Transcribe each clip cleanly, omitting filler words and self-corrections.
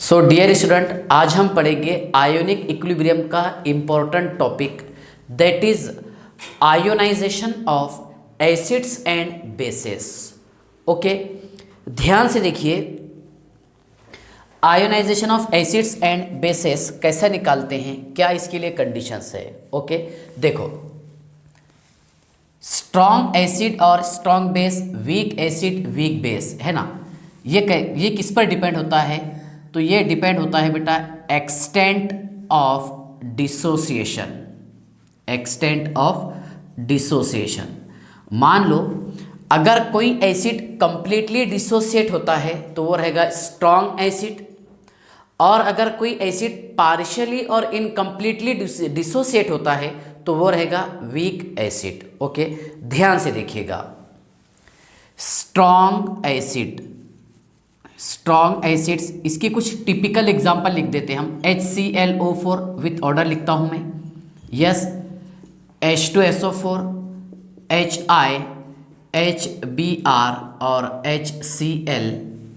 So dear student, आज हम पढ़ेंगे आयोनिक इक्विलिब्रियम का important topic that is ionisation of acids and bases. Okay, ध्यान से देखिए, ionisation of acids and bases कैसे निकालते हैं, क्या इसके लिए कंडीशंस है। ओके, देखो, स्ट्रॉन्ग एसिड और strong base, weak acid weak base, है ना। ये किस पर डिपेंड होता है? तो ये डिपेंड होता है बेटा extent of dissociation. Extent of dissociation, मान लो अगर कोई एसिड कंप्लीटली डिसोसिएट होता है तो वो रहेगा स्ट्रॉन्ग एसिड, और अगर कोई एसिड पार्शियली और इनकम्प्लीटली डिसोसिएट होता है तो वो रहेगा वीक एसिड। ओके, ध्यान से देखिएगा, स्ट्रॉन्ग एसिड, स्ट्रॉन्ग एसिड्स, इसकी कुछ टिपिकल एग्जांपल लिख देते हैं हम। HClO4 विथ ऑर्डर लिखता हूं मैं, यस, H2SO4, HI, HBr और HCl।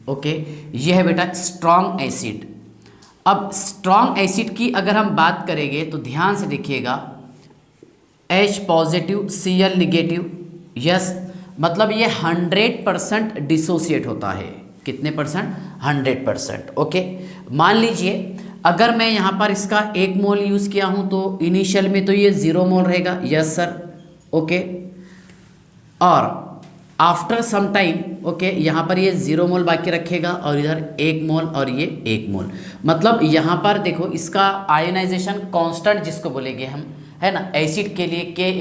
ओके, ये है बेटा स्ट्रॉन्ग एसिड। अब स्ट्रॉन्ग एसिड की अगर हम बात करेंगे तो ध्यान से देखिएगा, H positive Cl negative, yes, मतलब ये 100% डिसोसिएट होता है। कितने परसेंट? 100%। ओके, मान लीजिए अगर मैं यहाँ पर इसका 1 मोल यूज़ किया हूँ तो इनिशियल में तो ये 0 मोल रहेगा, यस सर। ओके, और आफ्टर सम टाइम, ओके, यहाँ पर ये 0 मोल बाकी रखेगा और इधर 1 मोल और ये 1 मोल। मतलब यहाँ पर देखो, इसका आयोनाइजेशन कांस्टेंट जिसको बोलेंगे हम, है ना, एसिड के लिए Ka,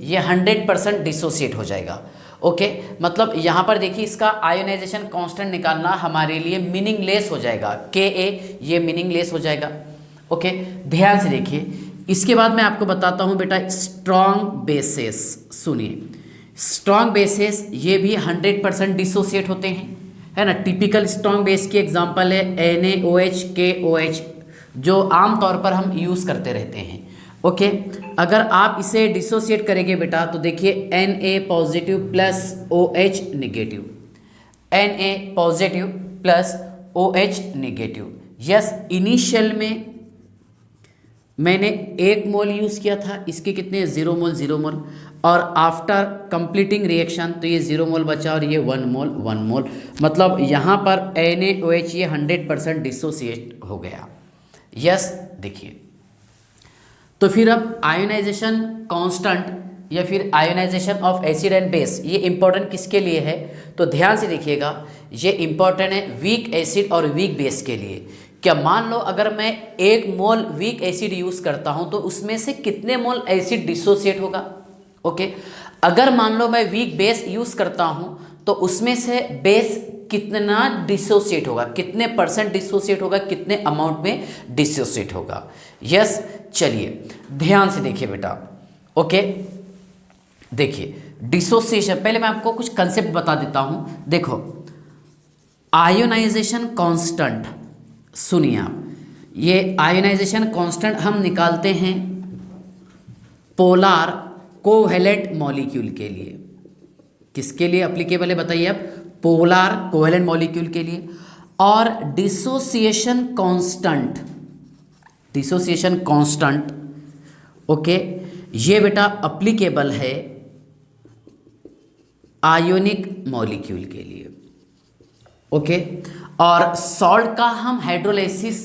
ये 100% डिसोसिएट हो जाएगा। ओके, मतलब यहाँ पर देखिए इसका आयोनाइजेशन कांस्टेंट निकालना हमारे लिए मीनिंगलेस हो जाएगा। Ka ये मीनिंगलेस हो जाएगा। ओके, ध्यान से देखिए, इसके बाद मैं आपको बताता हूँ बेटा स्ट्रॉन्ग बेसेस। सुनिए, स्ट्रॉन्ग बेसेस ये भी 100% डिसोसिएट होते हैं, है ना। टिपिकल स्ट्रॉन्ग बेस की एग्जांपल है NaOH, KOH, जो आम तौर पर हम यूज़ करते रहते हैं। ओके, अगर आप इसे डिसोसिएट करेंगे बेटा तो देखिए Na positive plus OH negative, Na positive plus OH negative. Yes, initial में मैंने 1 मोल यूज़ किया था, इसके कितने? 0 मोल 0 मोल, और आफ्टर कंप्लीटिंग रिएक्शन तो ये 0 मोल बचा और ये 1 मोल 1 मोल। मतलब यहाँ पर NaOH ये 100% डिसोसिएट हो गया। यस, देखिए, तो फिर अब आयोनाइजेशन कांस्टेंट या फिर ionisation of acid and base, ये इंपॉर्टेंट किसके लिए है? तो ध्यान से देखिएगा, ये इंपॉर्टेंट है वीक एसिड और वीक बेस के लिए। क्या मान लो अगर मैं 1 मोल वीक एसिड यूज़ करता हूँ तो उसमें से कितने मोल एसिड डिसोसिएट होगा? ओके, अगर मान लो मैं वीक बेस यूज़ करता हूँ तो उसमें से बेस कितना डिसोसिएट होगा, कितने परसेंट डिसोसिएट होगा, कितने अमाउंट में डिसोसिएट होगा। यस, चलिए ध्यान से देखिए बेटा। ओके, देखिए डिसोसिएशन, पहले मैं आपको कुछ कंसेप्ट बता देता हूँ। देखो, आयोनाइजेशन कांस्टेंट, सुनिए आप, ये आयोनाइजेशन कांस्टेंट हम निकालते हैं पोलर कोवैलेंट मॉलिक्यूल के लिए। किसके लिए एप्लीकेबल है बताइए आप? पोलर कोवैलेंट मॉलिक्यूल के लिए। और dissociation constant, dissociation constant, okay, ये बेटा एप्लीकेबल है आयोनिक मॉलिक्यूल के लिए। ओके, और सॉल्ट का हम हाइड्रोलाइसिस,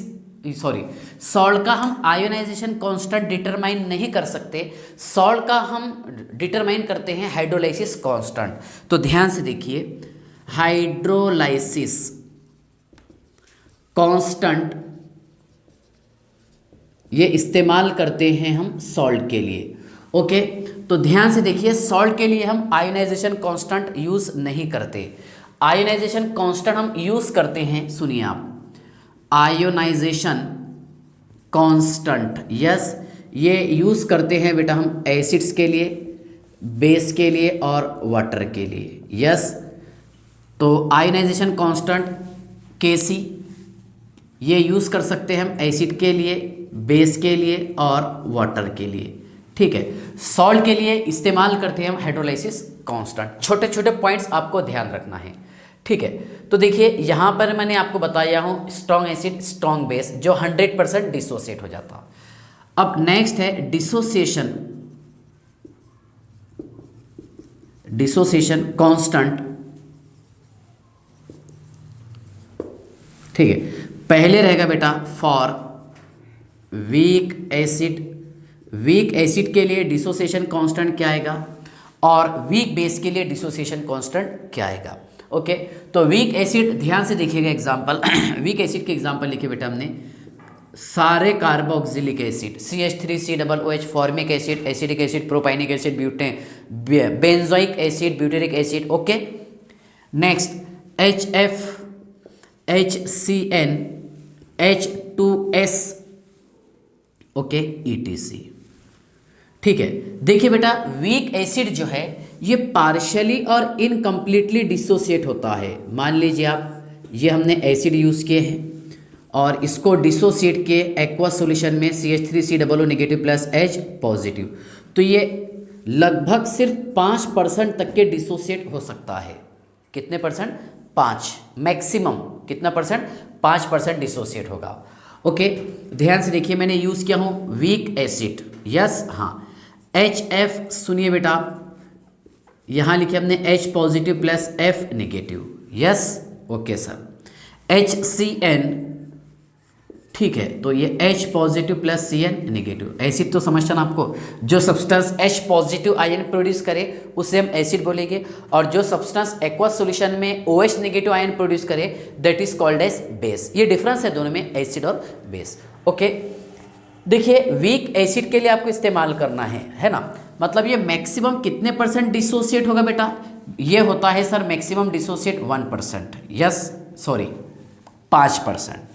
सॉरी, सॉल्ट का हम आयोनाइजेशन कांस्टेंट डिटरमाइन नहीं कर सकते, सॉल्ट का हम डिटरमाइन करते हैं हाइड्रोलाइसिस कांस्टेंट। तो ध्यान से देखिए, हाइड्रोलाइसिस कांस्टेंट ये इस्तेमाल करते हैं हम सॉल्ट के लिए। ओके, तो ध्यान से देखिए, सॉल्ट के लिए हम आयोनाइजेशन कांस्टेंट यूज़ नहीं करते। आयोनाइजेशन कांस्टेंट हम यूज़ करते हैं, सुनिए आप, आयोनाइजेशन कांस्टेंट, यस, ये यूज़ करते हैं बेटा हम एसिड्स के लिए, बेस के लिए और वाटर के लिए। यस, तो आयोनाइजेशन कांस्टेंट Kc ये यूज़ कर सकते हैं हम एसिड के लिए, बेस के लिए और वाटर के लिए। ठीक है, सॉल्ट के लिए इस्तेमाल करते हैं हम हाइड्रोलाइसिस कांस्टेंट। छोटे छोटे पॉइंट्स आपको ध्यान रखना है। ठीक है, तो देखिए यहाँ पर मैंने आपको बताया हूँ स्ट्रॉन्ग एसिड स्ट्रॉन्ग बेस जो 100% डिसोसिएट हो जाता। अब नेक्स्ट है डिसोसिएशन, डिसोसिएशन कांस्टेंट। ठीक है, पहले रहेगा बेटा for weak acid, week acid के लिए डिसोसिएशन कांस्टेंट क्या आएगा और वीक बेस के लिए डिसोसिएशन कांस्टेंट क्या आएगा। ओके, तो वीक एसिड ध्यान से देखिएगा एग्जांपल वीक एसिड के एग्जांपल लिखे बेटा हमने सारे carboxylic acid CH3COOH, formic acid, acidic acid, propionic acid, butane, benzoic acid, butyric acid. Okay, next HF, HCN, H2S, okay, ETC। ठीक है, देखिए बेटा वीक एसिड जो है ये पार्शियली और इनकम्प्लीटली डिसोसिएट होता है। मान लीजिए आप ये हमने एसिड यूज़ किए हैं और इसको डिसोसिएट किए एक्वा सॉल्यूशन में CH3COO negative plus H positive, तो ये लगभग सिर्फ 5% तक के डिसोसिएट हो सकता है। कितने परसेंट? 5, मैक्सिमम कितना परसेंट? 5% डिसोसिएट होगा। ओके, ध्यान से देखिए मैंने यूज़ किया हूँ वीक एसिड। यस, हाँ, HF सुनिए बेटा, यहाँ लिखे हमने H positive plus F negative. Yes, okay sir. HCN, ठीक है, तो ये H positive plus Cn negative. Acid तो समझता ना आपको, जो substance H positive ion produce करे उसे हम एसिड बोलेंगे और जो सब्सटेंस एक्वस सॉल्यूशन में OH नेगेटिव आयन प्रोड्यूस करे that is called as base. ये डिफरेंस है दोनों में, एसिड और बेस। ओके, देखिए वीक एसिड के लिए आपको इस्तेमाल करना है ना, मतलब ये मैक्सिमम कितने परसेंट डिसोसिएट होगा बेटा? ये होता है sir maximum dissociate 1%। Yes, sorry 5%।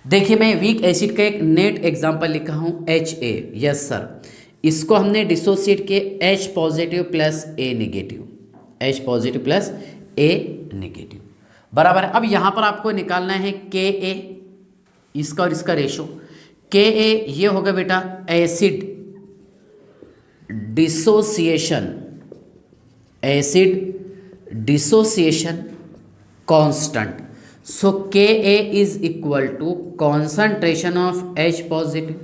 देखिए मैं वीक एसिड का एक नेट एग्जांपल लिखा हूँ HA। यस सर, इसको हमने डिसोसिएट किए H positive plus A negative, H positive plus A negative, बराबर है। अब यहाँ पर आपको निकालना है KA, इसका और इसका रेशो। KA ये होगा बेटा acid dissociation, acid dissociation constant. So Ka is equal to concentration of H positive,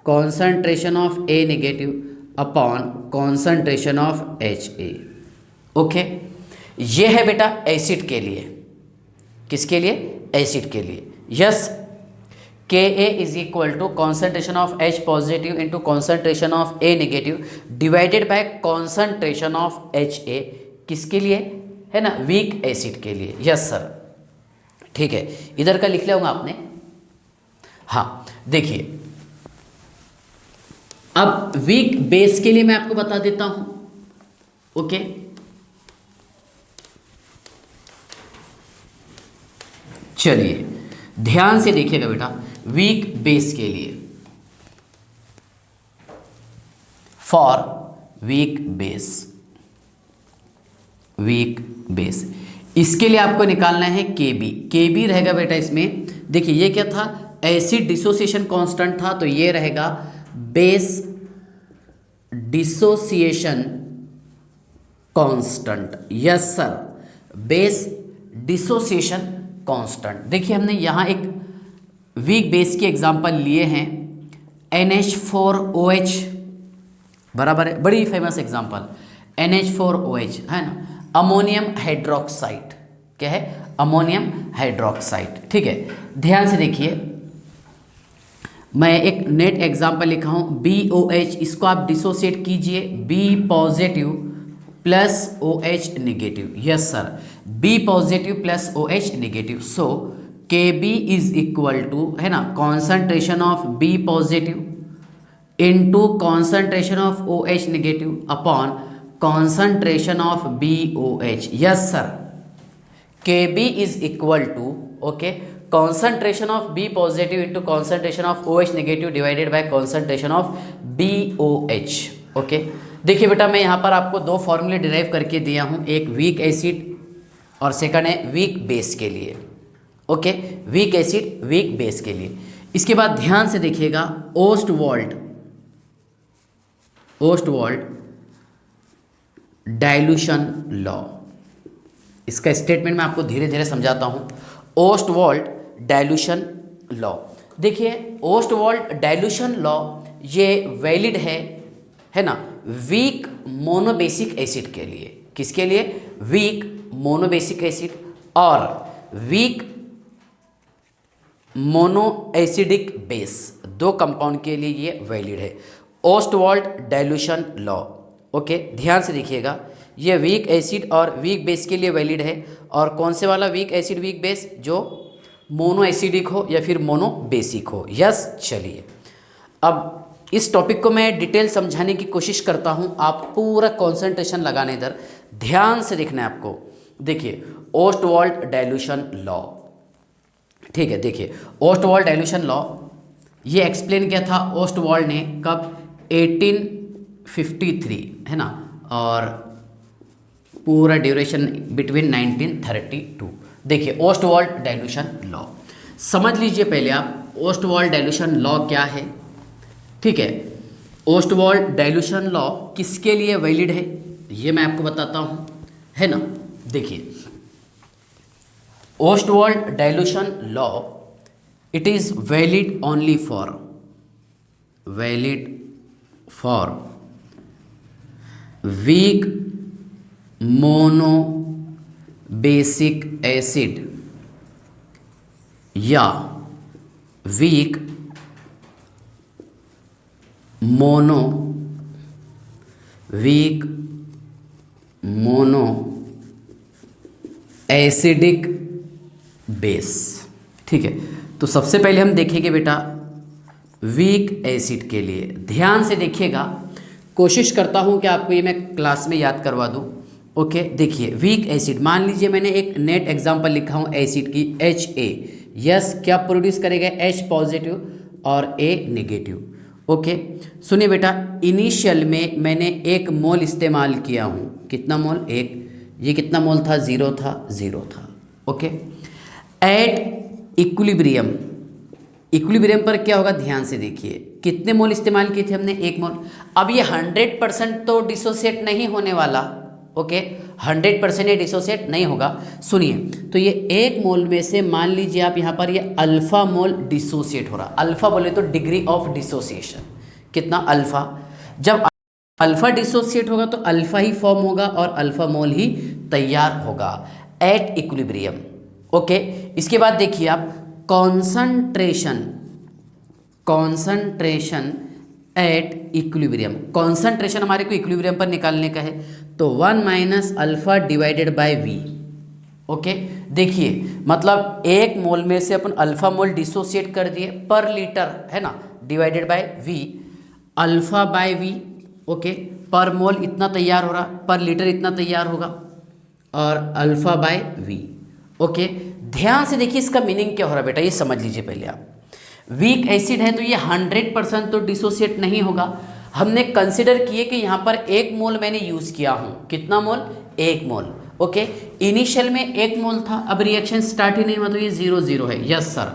concentration of A negative upon concentration of HA। Okay, ये है बेटा एसिड के लिए। किसके लिए? एसिड के लिए। Yes, Ka is equal to concentration of H positive into concentration of A negative divided by concentration of HA। किसके लिए है ना? वीक एसिड के लिए। यस सर, ठीक है, इधर का लिख लिया होगा आपने। हाँ, देखिए अब वीक बेस के लिए मैं आपको बता देता हूं। ओके, चलिए ध्यान से देखिएगा बेटा, वीक बेस के लिए for weak base, weak base इसके लिए आपको निकालना है Kb। Kb रहेगा बेटा इसमें, देखिए ये क्या था? एसिड डिसोसिएशन कांस्टेंट था, तो ये रहेगा base dissociation constant. Yes sir, base dissociation constant. देखिए हमने यहाँ एक वीक बेस के एग्जांपल लिए हैं NH4OH, बराबर है, बड़ी फेमस एग्जांपल NH4OH है ना, अमोनियम हाइड्रोक्साइड। क्या है? Ammonium hydroxide. ठीक है, ध्यान से देखिए मैं एक नेट एग्जांपल लिखा हूँ BOH, इसको आप डिसोसिएट कीजिए B positive plus OH negative. Yes sir, B positive plus OH negative. So Kb is equal to है ना concentration of B positive into concentration of OH negative upon concentration of BOH। yes sir, Kb is equal to okay concentration of B positive into concentration of OH negative divided by concentration of BOH। okay, देखिए बेटा मैं यहाँ पर आपको दो फॉर्मूले derive करके दिया हूँ, एक वीक एसिड और सेकंड है वीक बेस के लिए। Okay, weak acid weak base के लिए। इसके बाद ध्यान से देखिएगा ओस्टवाल्ड, ओस्टवाल्ड डाइल्यूशन लॉ। इसका स्टेटमेंट मैं आपको धीरे धीरे समझाता हूँ। ओस्टवाल्ड डाइल्यूशन लॉ, देखिए ओस्टवाल्ड डाइल्यूशन लॉ ये वैलिड है ना, वीक मोनोबेसिक एसिड के लिए। किसके लिए? वीक मोनोबेसिक एसिड और वीक मोनो एसिडिक बेस, दो कंपाउंड के लिए ये वैलिड है ओस्टवाल्ड डाइल्यूशन लॉ। ओके, ध्यान से देखिएगा, ये वीक एसिड और वीक बेस के लिए वैलिड है। और कौन से वाला वीक एसिड वीक बेस? जो मोनो एसिडिक हो या फिर मोनो बेसिक हो। यस, चलिए अब इस टॉपिक को मैं डिटेल समझाने की कोशिश करता हूँ, आप पूरा कंसंट्रेशन लगाने इधर, ध्यान से देखना है आपको। देखिए ओस्टवाल्ड डाइल्यूशन लॉ, ठीक है, देखिए ओस्टवाल्ड डाइल्यूशन लॉ ये एक्सप्लेन किया था ओस्टवाल्ड ने कब? 1853 है ना, और पूरा ड्यूरेशन बिटवीन 1932। देखिए ओस्टवाल्ड डाइल्यूशन लॉ समझ लीजिए पहले आप, ओस्टवाल्ड डाइल्यूशन लॉ क्या है, ठीक है। ओस्टवाल्ड डाइल्यूशन लॉ किसके लिए वैलिड है ये मैं आपको बताता हूँ, है ना। देखिए Ostwald dilution law it is valid only for weak mono basic acid या वीक मोनो एसिडिक बेस, ठीक है। तो सबसे पहले हम देखेंगे बेटा वीक एसिड के लिए, ध्यान से देखिएगा, कोशिश करता हूं कि आपको ये मैं क्लास में याद करवा दूं। ओके, देखिए वीक एसिड, मान लीजिए मैंने एक नेट एग्जांपल लिखा हूं एसिड की HA, यस क्या प्रोड्यूस करेगा? H पॉजिटिव और A नेगेटिव। ओके, सुनिए बेटा, इनिशियल में मैंने 1 मोल इस्तेमाल किया हूँ। कितना मोल? 1। ये कितना मोल था? 0 था। ओके, एट इक्विलिब्रियम, इक्विलिब्रियम पर क्या होगा? ध्यान से देखिए, कितने मोल इस्तेमाल किए थे हमने? 1 मोल। अब ये 100% तो डिसोसिएट नहीं होने वाला। ओके, 100% ये डिसोसिएट नहीं होगा। सुनिए, तो ये 1 मोल में से मान लीजिए आप यहाँ पर ये अल्फा मोल डिसोसिएट हो रहा। अल्फा बोले तो डिग्री ऑफ डिसोसिएशन, कितना? अल्फा। जब अल्फा डिसोसिएट होगा तो अल्फा ही फॉर्म होगा और अल्फा मोल ही तैयार होगा एट इक्विलिब्रियम। ओके, इसके बाद देखिए आप कॉन्संट्रेशन एट इक्विलिब्रियम। कॉन्संट्रेशन हमारे को इक्विलिब्रियम पर निकालने का है, तो 1 minus alpha divided by V. Okay, देखिए मतलब 1 मोल में से अपन अल्फा मोल डिसोसिएट कर दिए पर लीटर, है ना, divided by V, alpha by V. Okay, per mole इतना तैयार हो रहा, पर लीटर इतना तैयार होगा, और अल्फा बाय वी। ओके, ध्यान से देखिए इसका मीनिंग क्या हो रहा है बेटा, ये समझ लीजिए पहले आप। वीक एसिड है तो ये 100% तो डिसोसिएट नहीं होगा। हमने कंसिडर किए कि यहाँ पर 1 मोल मैंने यूज़ किया हूँ। कितना मोल? 1 मोल। ओके, इनिशियल में 1 मोल था, अब रिएक्शन स्टार्ट ही नहीं हुआ तो ये 0 है। Yes sir.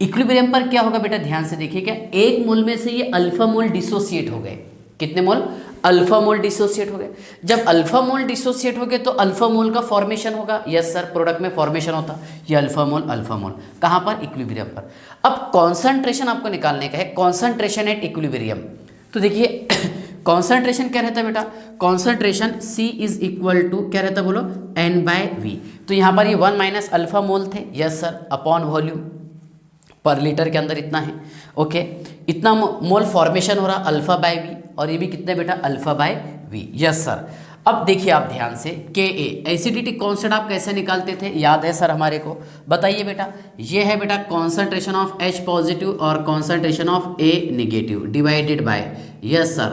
इक्विलिब्रियम पर क्या होगा बेटा? ध्यान से देखिए, क्या 1 मोल में से ये अल्फा मोल डिसोसिएट हो गए। कितने मोल? अल्फा मोल डिसोसिएट हो गए। जब अल्फा मोल डिसोसिएट हो गए तो अल्फा मोल का फॉर्मेशन होगा। यस सर, प्रोडक्ट में फॉर्मेशन होता, ये अल्फा मोल कहाँ पर? इक्विलिब्रियम पर। अब कॉन्संट्रेशन आपको निकालने का है, कॉन्संट्रेशन एट इक्विलिब्रियम। तो देखिए कॉन्संट्रेशन क्या रहता है बेटा? Concentration C is equal to क्या रहता है बोलो? N/V। तो यहाँ पर ये 1 माइनस अल्फा मोल थे, यस सर, अपॉन वॉल्यूम, पर लीटर के अंदर इतना है। ओके, इतना मोल फॉर्मेशन हो रहा अल्फा बाय वी, और ये भी कितने बेटा? Alpha by V. Yes sir. अब देखिए आप ध्यान से, Ka एसिडिटी कांस्टेंट आप कैसे निकालते थे? याद है सर हमारे को? बताइए बेटा। ये है बेटा कॉन्संट्रेशन ऑफ H पॉजिटिव और concentration of A negative divided by, yes sir,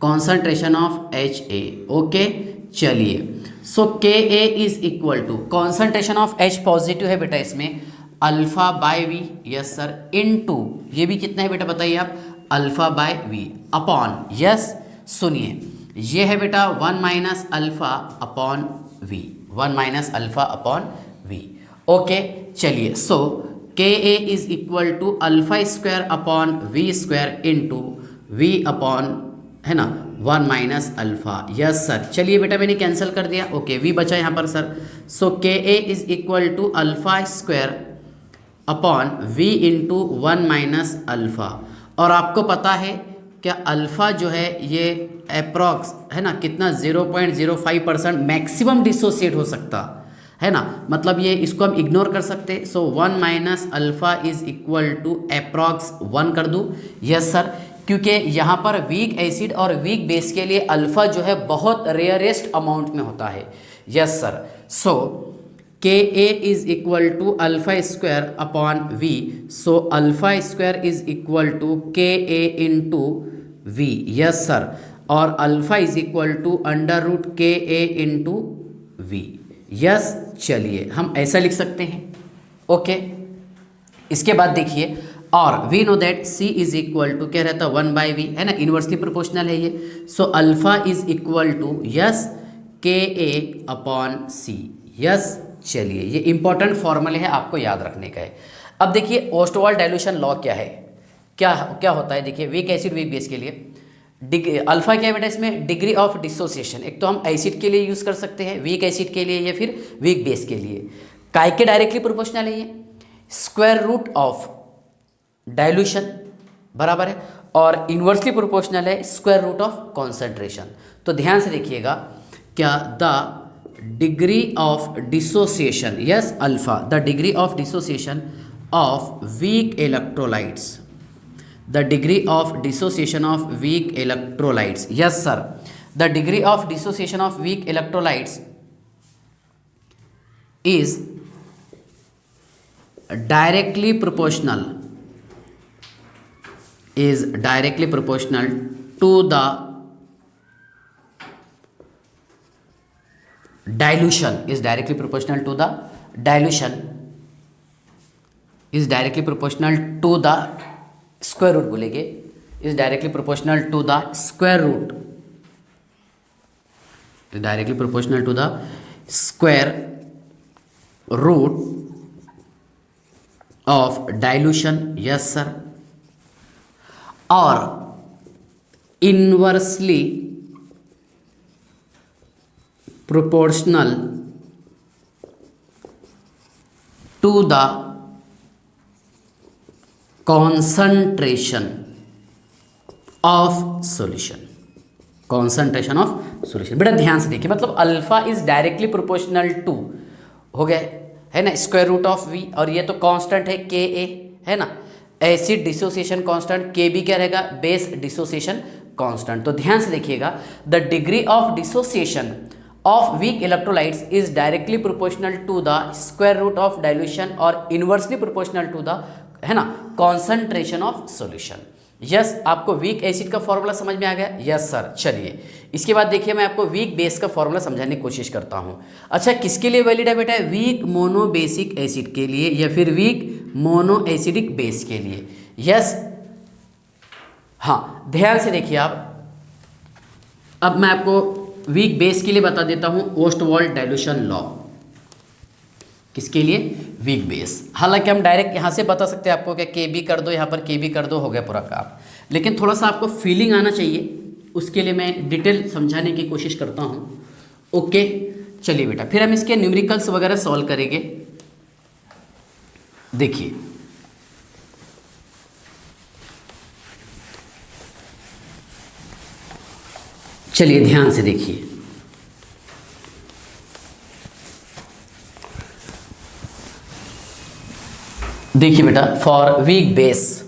concentration of HA। Okay, चलिए, so Ka is equal to concentration of H positive है बेटा इसमें alpha by V, yes sir, into ये भी कितना है बेटा बताइए आप? Alpha by V upon, yes सुनिए, ये है बेटा 1 minus alpha upon V, 1 minus alpha upon V. Okay, चलिए, so Ka is equal to alpha square upon V square into V upon है ना, 1 माइनस अल्फ़ा। यस सर, चलिए बेटा मैंने कैंसिल कर दिया। ओके, वी बचा यहाँ पर sir. So K A is equal to alpha square upon V into 1 minus alpha. और आपको पता है क्या अल्फ़ा जो है ये अप्रॉक्स है ना कितना 0.05% मैक्सिमम डिसोसिएट हो सकता है ना, मतलब ये इसको हम इग्नोर कर सकते। So 1 minus alpha is equal to approx 1 कर दूँ। यस सर, क्योंकि यहाँ पर वीक एसिड और वीक बेस के लिए अल्फ़ा जो है बहुत रेयरेस्ट अमाउंट में होता है। Yes sir, so K A is equal to alpha square upon V. So alpha square is equal to K A into V. Yes sir, और alpha is equal to under root K A into V. Yes, चलिए हम ऐसा लिख सकते हैं। Okay, इसके बाद देखिए, और we know that C is equal to क्या रहता है 1 बाई वी, है ना, इन्वर्सली प्रोपोर्शनल है ये। So alpha is equal to yes K A upon C. Yes, चलिए ये इंपॉर्टेंट फॉर्मूले है, आपको याद रखने का है। अब देखिए ओस्टवाल्ड डाइल्यूशन लॉ क्या है, क्या क्या होता है। देखिए वीक एसिड वीक बेस के लिए अल्फा क्या है बेटा, इसमें डिग्री ऑफ डिसोसिएशन। एक तो हम एसिड के लिए यूज़ कर सकते हैं, वीक एसिड के लिए या फिर वीक बेस के लिए। काय के डायरेक्टली प्रोपोर्शनल है ये, स्क्वायर रूट ऑफ डाइल्यूशन बराबर है, और इन्वर्सली प्रोपोर्शनल है स्क्वायर रूट ऑफ कॉन्सेंट्रेशन। तो ध्यान से देखिएगा, क्या the degree of dissociation, yes alpha, the degree of dissociation of weak electrolytes, the degree of dissociation of weak electrolytes, yes sir, the degree of dissociation of weak electrolytes is directly proportional to the dilution, is directly proportional to the dilution, is directly proportional to the square root बोलेंगे, is directly proportional to the square root, is directly proportional to the square root of dilution, yes sir, और inversely proportional to the concentration of solution, concentration of solution। बेटा ध्यान से देखिए, मतलब alpha is directly proportional to हो गए, है ना, स्क्वायर रूट ऑफ वी, और ये तो कांस्टेंट है के ए, है ना, acid dissociation constant, K B क्या रहेगा, बेस डिसोसिएशन कांस्टेंट। तो ध्यान से देखिएगा, the degree of dissociation of weak electrolytes is directly proportional to the square root of dilution और इनवर्सली प्रोपोर्शनल टू द, है ना, कॉन्सेंट्रेशन ऑफ सॉल्यूशन। यस, आपको वीक एसिड का फॉर्मूला समझ में आ गया। यस सर, चलिए इसके बाद देखिए मैं आपको वीक बेस का फॉर्मूला समझाने की कोशिश करता हूँ। अच्छा, किसके लिए वैलिड है बेटा, वीक मोनोबेसिक एसिड के लिए या फिर वीक मोनो एसिडिक बेस के लिए। यस, हाँ ध्यान से देखिए आप, अब मैं आपको वीक बेस के लिए बता देता हूँ ओस्टवाल्ड डाइल्यूशन लॉ। किसके लिए, वीक बेस। हालांकि हम डायरेक्ट यहाँ से बता सकते हैं आपको कि के बी कर दो, यहाँ पर के बी कर दो, हो गया पूरा काम, लेकिन थोड़ा सा आपको फीलिंग आना चाहिए, उसके लिए मैं डिटेल समझाने की कोशिश करता हूँ। ओके, चलिए बेटा, फिर हम इसके न्यूमेरिकल्स वगैरह सॉल्व करेंगे। देखिए चलिए ध्यान से देखिए, देखिए बेटा, for weak base,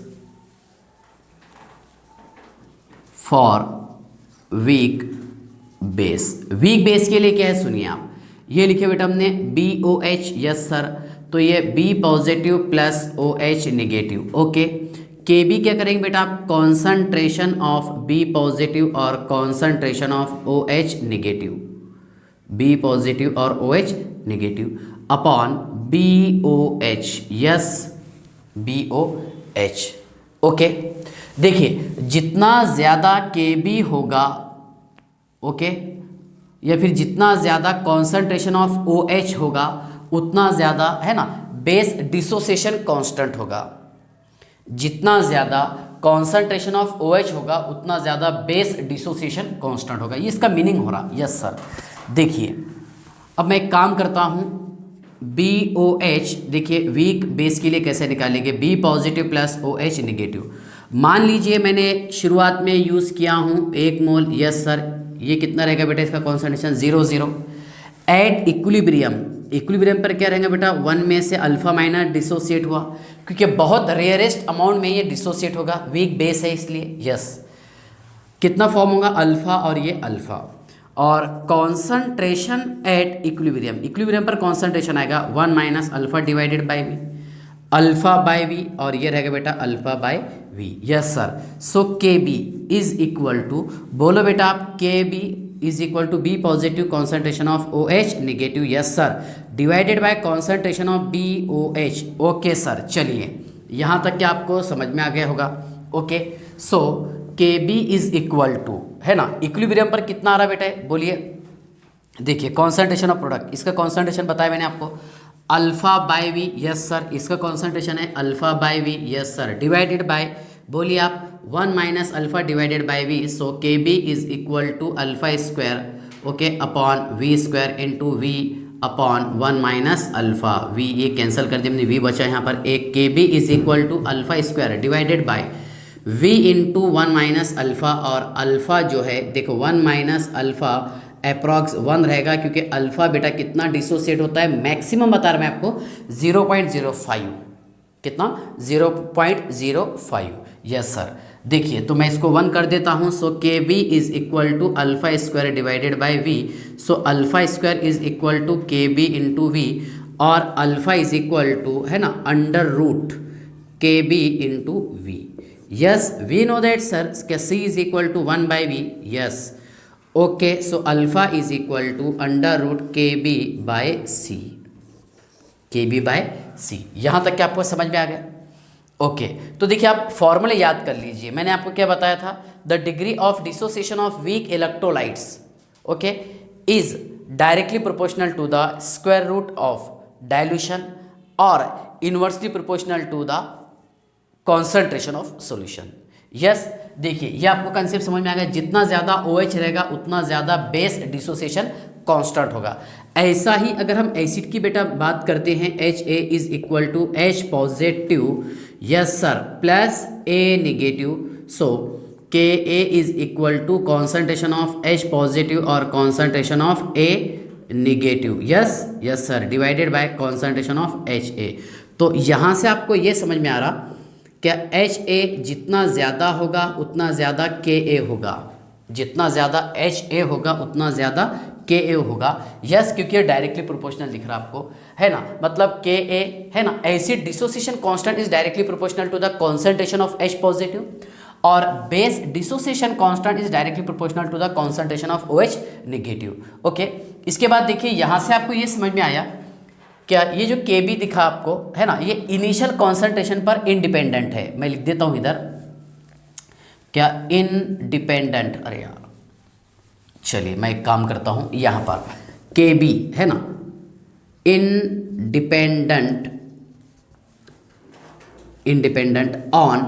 for weak base, week base के लिए क्या है सुनिए आप, ये लिखे बेटा हमने BOH, यस सर, तो ये B positive plus OH negative. Okay, KB क्या करेंगे बेटा आप, कॉन्सेंट्रेशन ऑफ B पॉजिटिव और concentration of OH negative, B positive और OH negative upon BOH, yes BOH। Okay, देखिए जितना ज़्यादा KB होगा, ओके, या फिर जितना ज़्यादा कॉन्सेंट्रेशन ऑफ OH होगा उतना ज़्यादा, है ना, बेस डिसोसिएशन कांस्टेंट होगा। जितना ज़्यादा कॉन्सेंट्रेशन ऑफ OH होगा उतना ज़्यादा बेस डिसोसिएशन कांस्टेंट होगा। ये इसका मीनिंग हो रहा। Yes sir. देखिए अब मैं एक काम करता हूँ, BOH देखिए वीक बेस के लिए कैसे निकालेंगे, B positive plus OH negative. मान लीजिए मैंने शुरुआत में यूज़ किया हूँ 1 मोल। Yes sir. ये कितना रहेगा बेटा इसका कॉन्सेंट्रेशन 0 एट इक्विलिब्रियम। इक्विलिब्रियम पर क्या रहेगा बेटा 1 में से अल्फा माइनर डिसोसिएट हुआ, क्योंकि बहुत रेयरेस्ट अमाउंट में ये डिसोसिएट होगा, वीक बेस है इसलिए। यस कितना फॉर्म होगा अल्फा और ये अल्फा। और कॉन्सेंट्रेशन एट इक्विलिब्रियम, इक्विलिब्रियम पर कॉन्सेंट्रेशन आएगा 1 minus alpha divided by V, alpha by V, और ये रहेगा बेटा alpha by V. Yes sir. So K B is equal to, बोलो बेटा आप, K B is equal to B positive concentration of OH negative. Yes sir. Divided by concentration of BOH। Okay sir. चलिए यहाँ तक क्या आपको समझ में आ गया होगा। Okay so K B is equal to, है ना, इक्विलिब्रियम पर कितना आ रहा बेटा बोलिए। देखिए कॉन्सेंट्रेशन ऑफ प्रोडक्ट, इसका कॉन्सेंट्रेशन बताया मैंने आपको alpha by V. Yes sir. इसका कॉन्सेंट्रेशन है alpha by V. Yes sir. Divided by, बोलिए आप, 1 minus alpha divided by V. So K B is equal to alpha square, okay, upon V square into V upon 1 minus alpha V. ये cancel कर दिया हमने, V बचा यहाँ पर एक। K B is equal to alpha square divided by V into 1 minus alpha, और alpha जो है देखो 1 माइनस अल्फा अप्रॉक्स 1 रहेगा, क्योंकि अल्फा बेटा कितना डिसोसिएट होता है, मैक्सिमम बता रहा मैं आपको 0.05, कितना 0.05। Yes sir. देखिए तो मैं इसको 1 कर देता हूँ। So K B is equal to alpha square divided by V. So alpha square is equal to K B into V, और अल्फा इज इक्वल टू, है ना, under root K B into V. Yes we know that sir C is equal to 1 by V. Yes okay. So alpha is equal to under root K B by C, K B by सी। यहाँ तक क्या आपको समझ में आ गया। Okay तो देखिए आप फॉर्मूले याद कर लीजिए। मैंने आपको क्या बताया था, the degree of dissociation of weak electrolytes, okay, is directly proportional to the square root of dilution और inversely proportional to the concentration of solution. Yes देखिए ये आपको कंसेप्ट समझ में आ गया। जितना ज़्यादा OH रहेगा उतना ज़्यादा बेस डिसोसिएशन कांस्टेंट होगा। ऐसा ही अगर हम एसिड की बेटा बात करते हैं, HA is equal to H positive, yes sir, plus A negative. So KA is equal to concentration of H positive और concentration of A negative. Yes yes sir, divided by concentration of HA। तो यहाँ से आपको ये समझ में आ रहा क्या HA जितना ज़्यादा होगा उतना ज़्यादा KA होगा, जितना ज़्यादा HA होगा उतना ज़्यादा KA होगा। यस क्योंकि डायरेक्टली प्रोपोर्शनल दिख रहा आपको, है ना, मतलब KA, है ना, acid dissociation constant is directly proportional to the concentration of H positive, और base dissociation constant is directly proportional to the concentration of OH negative. Okay इसके बाद देखिए यहाँ से आपको ये समझ में आया क्या ये जो KB दिखा आपको, है ना, ये इनिशियल कॉन्सेंट्रेशन पर इंडिपेंडेंट है। मैं लिख देता हूँ इधर क्या, इनडिपेंडेंट। अरे यार चलिए मैं एक काम करता हूँ, यहाँ पर KB है ना, independent, independent on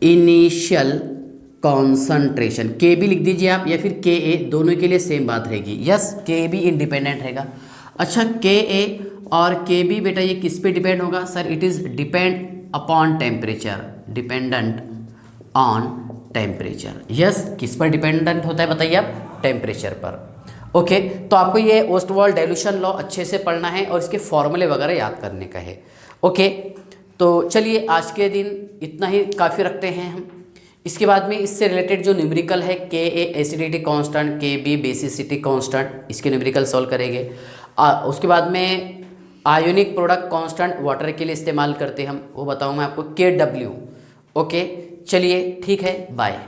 initial concentration. KB लिख दीजिए आप, या फिर KA, दोनों के लिए सेम बात रहेगी। यस KB इंडिपेंडेंट रहेगा। अच्छा KA और KB बेटा ये किस पे डिपेंड होगा sir, it is depend upon temperature, dependent on temperature. Yes किस पर डिपेंडेंट होता है बताइए आप, टेम्परेचर पर। ओके तो आपको ये ओस्टवाल्ड डाइल्यूशन लॉ अच्छे से पढ़ना है और इसके फॉर्मूले वगैरह याद करने का है। ओके तो चलिए आज के दिन इतना ही काफ़ी रखते हैं हम। इसके बाद में इससे रिलेटेड जो न्यूमेरिकल है, KA acidity constant, KB basicity constant, इसके न्यूमेरिकल सॉल्व करेंगे। उसके बाद में आयोनिक प्रोडक्ट कांस्टेंट वाटर के लिए इस्तेमाल करते हैं हम, वो बताऊँ मैं आपको, KW। ओके चलिए ठीक है, बाय।